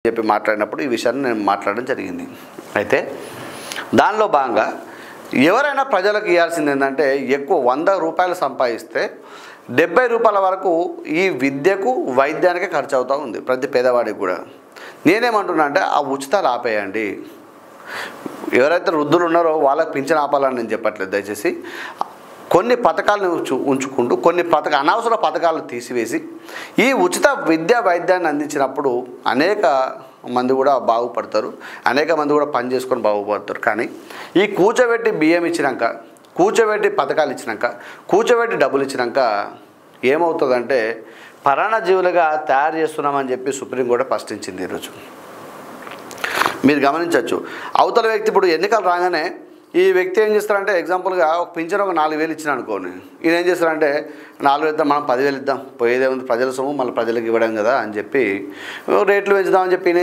చెప్పి మాట్లాడినప్పుడు ఈ విషయాన్ని నేను మాట్లాడడం జరిగింది. అయితే దానిలో భాగంగా ఎవరైనా ప్రజలకు ఇవ్వాల్సింది ఏంటంటే ఎక్కువ 100 రూపాయలు సంపాదిస్తే 70 రూపాయల వరకు ఈ విద్యకు వైద్యానికి ఖర్చు అవుతూ ఉంది ప్రతి పేదవాడికి కూడా. నేనేమంటున్నా అంటే ఆ ఉచితాలు ఆపేయండి. ఎవరైతే వృద్ధులు ఉన్నారో వాళ్ళకి పింఛన్ ఆపాలని నేను చెప్పట్లేదు. దయచేసి కొన్ని పథకాలను ఉంచుకుంటూ కొన్ని అనవసర పథకాలను తీసివేసి ఈ ఉచిత విద్యా వైద్యాన్ని అందించినప్పుడు అనేక మంది కూడా బాగుపడతారు, అనేక మంది కూడా పని చేసుకొని బాగుపడతారు. కానీ ఈ కూర్చోబెట్టి బియ్యం ఇచ్చినాక, కూర్చోబెట్టి పథకాలు ఇచ్చినాక, కూర్చోబెట్టి డబ్బులు ఇచ్చినాక ఏమవుతుందంటే పరాన్నజీవులుగా తయారు చేస్తున్నామని చెప్పి సుప్రీంకోర్టు ప్రశ్నించింది. ఈరోజు మీరు గమనించవచ్చు. అవతల వ్యక్తి ఇప్పుడు ఎన్నికలు రాగానే ఈ వ్యక్తి ఏం చేస్తారంటే ఎగ్జాంపుల్గా ఒక పింఛన్ ఒక 4000 ఇచ్చిన అనుకోని, ఈయన ఏం చేస్తారంటే 4000 ఇద్దాం, మనం 10,000 ఇద్దాం, పోయేదేముంది ప్రజల సొమ్ము మళ్ళీ ప్రజలకు ఇవ్వడం కదా అని చెప్పి రేట్లు పెంచుదామని చెప్పి